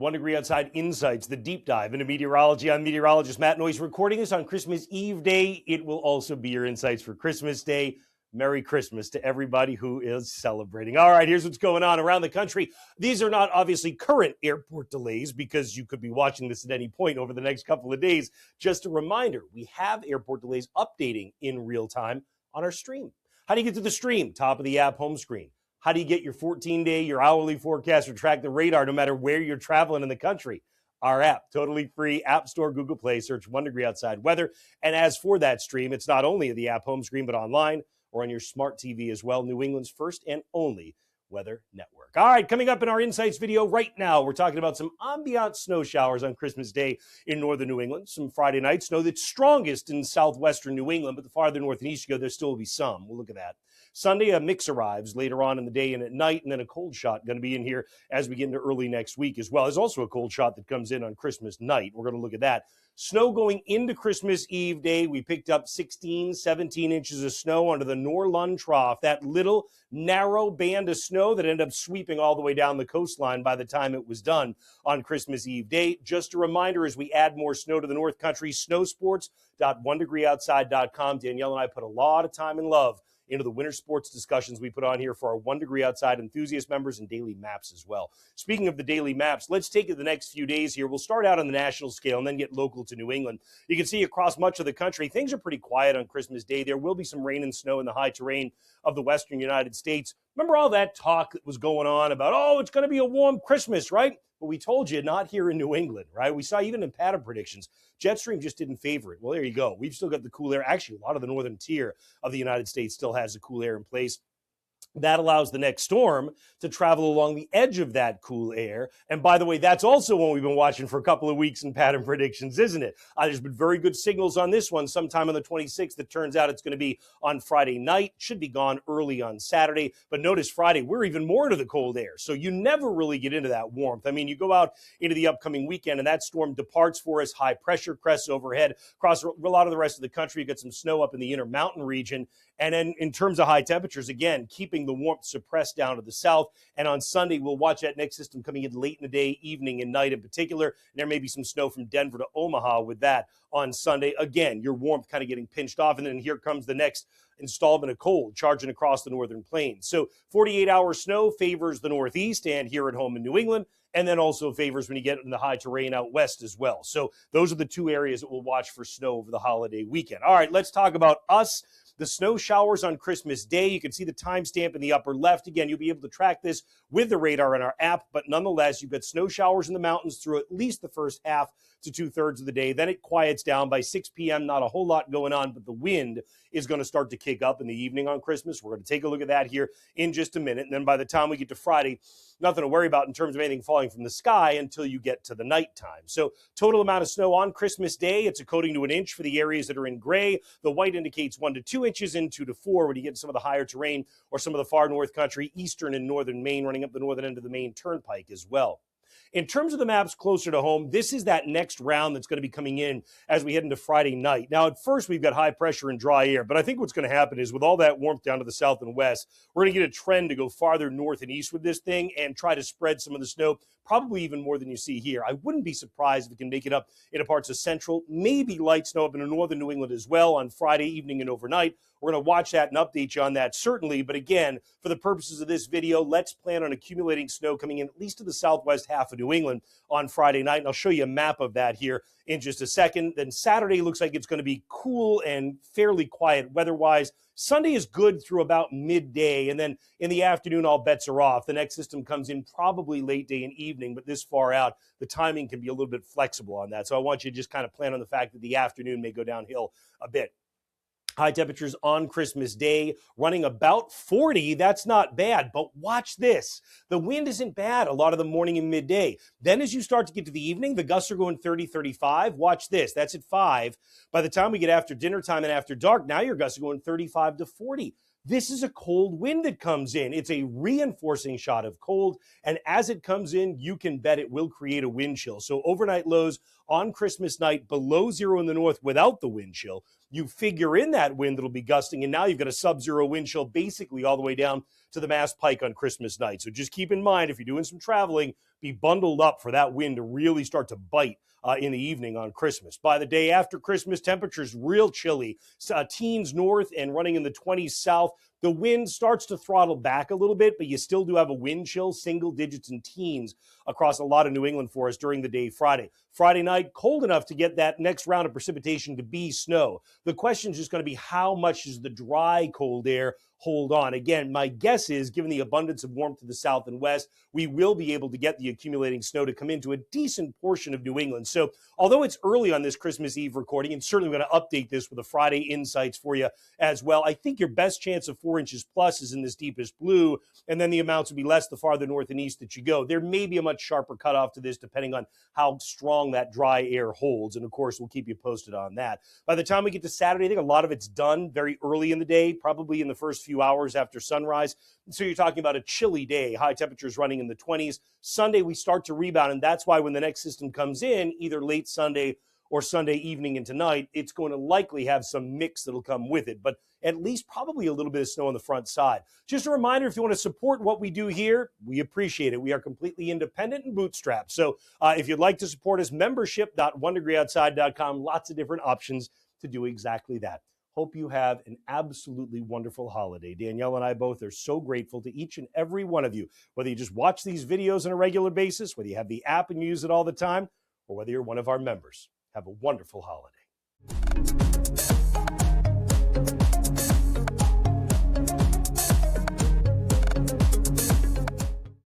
1 degree outside insights, the deep dive into meteorology. I'm meteorologist Matt Noyes, recording this on Christmas Eve day. It will also be your insights for Christmas Day. Merry Christmas to everybody who is celebrating. All right, here's what's going on around the country. These are not obviously current airport delays because you could be watching this at any point over the next couple of days. Just a reminder, we have airport delays updating in real time on our stream. How do you get to the stream? Top of the app, home screen. How do you get your 14-day, your hourly forecast, or track the radar no matter where you're traveling in the country? Our app, totally free, App Store, Google Play, search 1 degree outside weather. And as for that stream, it's not only at the app home screen, but online or on your smart TV as well. New England's first and only weather network. All right, coming up in our Insights video right now, we're talking about some ambient snow showers on Christmas Day in northern New England. Some Friday night snow that's strongest in southwestern New England, but the farther north and east you go, there still will be some. We'll look at that. Sunday, a mix arrives later on in the day and at night, and then a cold shot going to be in here as we get into early next week as well. There's also a cold shot that comes in on Christmas night. We're going to look at that. Snow going into Christmas Eve day. We picked up 16, 17 inches of snow under the Norlund Trough, that little narrow band of snow that ended up sweeping all the way down the coastline by the time it was done on Christmas Eve day. Just a reminder, as we add more snow to the North Country, snowsports.onedegreeoutside.com. Danielle and I put a lot of time and love into the winter sports discussions we put on here for our 1 degree outside enthusiast members and daily maps as well. Speaking of the daily maps, let's take it the next few days here. We'll start out on the national scale and then get local to New England. You can see across much of the country, things are pretty quiet on Christmas Day. There will be some rain and snow in the high terrain of the western United States. Remember all that talk that was going on about, oh, it's going to be a warm Christmas, right? But we told you, not here in New England, right? We saw even in pattern predictions, jet stream just didn't favor it. Well, there you go. We've still got the cool air. Actually, a lot of the northern tier of the United States still has the cool air in place. That allows the next storm to travel along the edge of that cool air. And by the way, that's also one we've been watching for a couple of weeks in pattern predictions, isn't it? There's been very good signals on this one sometime on the 26th. It turns out it's going to be on Friday night. Should be gone early on Saturday. But notice Friday, we're even more into the cold air. So you never really get into that warmth. I mean, you go out into the upcoming weekend and that storm departs for us. High pressure crests overhead. Across a lot of the rest of the country, you get some snow up in the Intermountain region. And then in terms of high temperatures, again, keeping the warmth suppressed down to the south. And on Sunday, we'll watch that next system coming in late in the day, evening, and night in particular. And there may be some snow from Denver to Omaha with that on Sunday. Again, your warmth kind of getting pinched off. And then here comes the next installment of cold charging across the northern plains. So 48-hour snow favors the Northeast and here at home in New England, and then also favors when you get in the high terrain out west as well. So those are the two areas that we'll watch for snow over the holiday weekend. All right, let's talk about us. The snow showers on Christmas Day. You can see the timestamp in the upper left. Again, you'll be able to track this with the radar in our app, but nonetheless, you've got snow showers in the mountains through at least the first half to 2/3 of the day. Then it quiets down by 6 p.m. Not a whole lot going on, but the wind is going to start to kick up in the evening on Christmas. We're going to take a look at that here in just a minute. And then by the time we get to Friday, nothing to worry about in terms of anything falling from the sky until you get to the nighttime. So total amount of snow on Christmas Day, it's a coating to an inch for the areas that are in gray. The white indicates 1 to 2 inches, in 2 to 4 when you get some of the higher terrain or some of the far north country, eastern and northern Maine, running up the northern end of the Maine Turnpike as well. In terms of the maps closer to home, this is that next round that's going to be coming in as we head into Friday night. Now, at first, we've got high pressure and dry air, but I think what's going to happen is with all that warmth down to the south and west, we're going to get a trend to go farther north and east with this thing and try to spread some of the snow, probably even more than you see here. I wouldn't be surprised if it can make it up into parts of central, maybe light snow up into northern New England as well on Friday evening and overnight. We're going to watch that and update you on that, certainly. But again, for the purposes of this video, let's plan on accumulating snow coming in at least to the southwest half of New England on Friday night. And I'll show you a map of that here in just a second. Then Saturday looks like it's going to be cool and fairly quiet weather-wise. Sunday is good through about midday. And then in the afternoon, all bets are off. The next system comes in probably late day and evening, but this far out, the timing can be a little bit flexible on that. So I want you to just kind of plan on the fact that the afternoon may go downhill a bit. High temperatures on Christmas Day running about 40. That's not bad, but watch this. The wind isn't bad a lot of the morning and midday. Then as you start to get to the evening, the gusts are going 30, 35. Watch this. That's at 5. By the time we get after dinner time and after dark, now your gusts are going 35 to 40. This is a cold wind that comes in. It's a reinforcing shot of cold, and as it comes in, you can bet it will create a wind chill. So overnight lows on Christmas night below zero in the north without the wind chill. You figure in that wind that'll be gusting, and now you've got a sub-zero wind chill basically all the way down to the MA Pike on Christmas night. So just keep in mind, if you're doing some traveling, be bundled up for that wind to really start to bite in the evening on Christmas. By the day after Christmas, temperatures real chilly, teens north and running in the 20s south. The wind starts to throttle back a little bit, but you still do have a wind chill, single digits and teens across a lot of New England for us during the day Friday. Friday night, cold enough to get that next round of precipitation to be snow. The question is just going to be how much does the dry, cold air hold on? Again, my guess is, given the abundance of warmth to the south and west, we will be able to get the accumulating snow to come into a decent portion of New England. So although it's early on this Christmas Eve recording, and certainly going to update this with the Friday insights for you as well, I think your best chance of 4 inches plus is in this deepest blue, and then the amounts will be less the farther north and east that you go. There may be a much sharper cutoff to this depending on how strong that dry air holds, and of course we'll keep you posted on that. By the time we get to Saturday, I think a lot of it's done very early in the day, probably in the first few hours after sunrise. So you're talking about a chilly day, high temperatures running in the 20s. Sunday we start to rebound, and that's why when the next system comes in, either late Sunday or Sunday evening into night, it's going to likely have some mix that'll come with it, but at least probably a little bit of snow on the front side. Just a reminder, if you want to support what we do here, we appreciate it. We are completely independent and bootstrapped. So if you'd like to support us, membership.onedegreeoutside.com, lots of different options to do exactly that. Hope you have an absolutely wonderful holiday. Danielle and I both are so grateful to each and every one of you, whether you just watch these videos on a regular basis, whether you have the app and use it all the time, or whether you're one of our members. Have a wonderful holiday.